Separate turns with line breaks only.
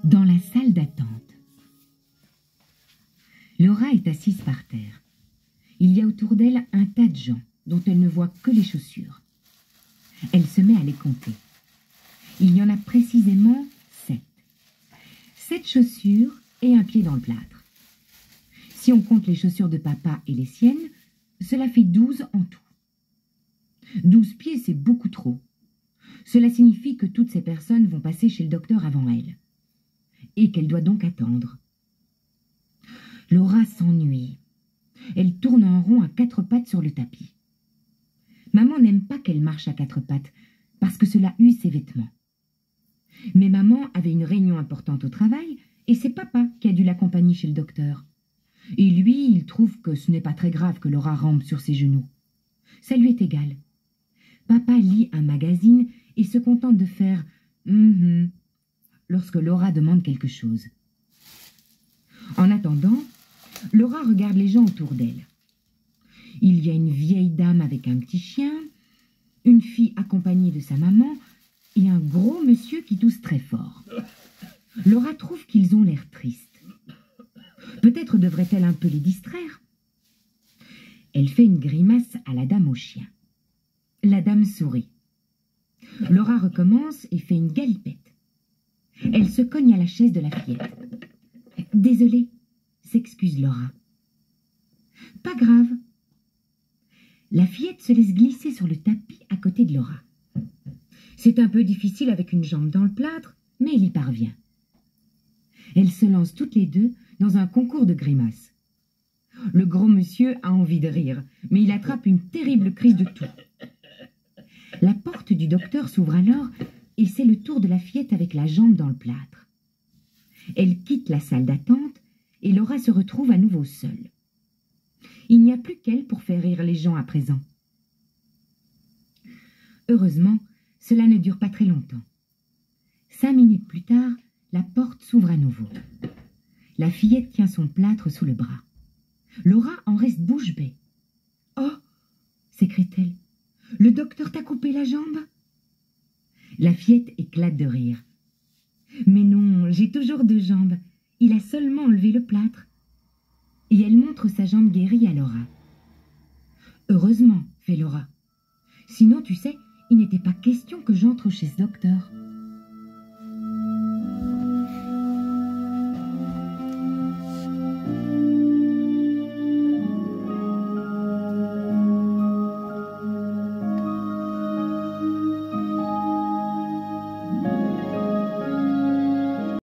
Dans la salle d'attente. Laura est assise par terre. Il y a autour d'elle un tas de gens dont elle ne voit que les chaussures. Elle se met à les compter. Il y en a précisément 7. 7 chaussures et un pied dans le plâtre. Si on compte les chaussures de papa et les siennes, cela fait 12 en tout. 12 pieds, c'est beaucoup trop. Cela signifie que toutes ces personnes vont passer chez le docteur avant elle. Et qu'elle doit donc attendre. Laura s'ennuie. Elle tourne en rond à 4 pattes sur le tapis. Maman n'aime pas qu'elle marche à 4 pattes, parce que cela use ses vêtements. Mais maman avait une réunion importante au travail, et c'est papa qui a dû l'accompagner chez le docteur. Et lui, il trouve que ce n'est pas très grave que Laura rampe sur ses genoux. Ça lui est égal. Papa lit un magazine et se contente de faire lorsque Laura demande quelque chose. En attendant, Laura regarde les gens autour d'elle. Il y a une vieille dame avec un petit chien, une fille accompagnée de sa maman et un gros monsieur qui tousse très fort. Laura trouve qu'ils ont l'air tristes. Peut-être devrait-elle un peu les distraire. Elle fait une grimace à la dame au chien. La dame sourit. Laura recommence et fait une galipette. Elle se cogne à la chaise de la fillette. « Désolée », s'excuse Laura. « Pas grave. » La fillette se laisse glisser sur le tapis à côté de Laura. C'est un peu difficile avec une jambe dans le plâtre, mais elle y parvient. Elles se lancent toutes les deux dans un concours de grimaces. Le gros monsieur a envie de rire, mais il attrape une terrible crise de toux. La porte du docteur s'ouvre alors et c'est le tour de la fillette avec la jambe dans le plâtre. Elle quitte la salle d'attente et Laura se retrouve à nouveau seule. Il n'y a plus qu'elle pour faire rire les gens à présent. Heureusement, cela ne dure pas très longtemps. 5 minutes plus tard, la porte s'ouvre à nouveau. La fillette tient son plâtre sous le bras. Laura en reste bouche bée. « Oh !» s'écrie-t-elle. « Le docteur t'a coupé la jambe ?» La fillette éclate de rire. « Mais non, j'ai toujours 2 jambes. Il a seulement enlevé le plâtre. » Et elle montre sa jambe guérie à Laura. « Heureusement, fait Laura. Sinon, tu sais, il n'était pas question que j'entre chez ce docteur. »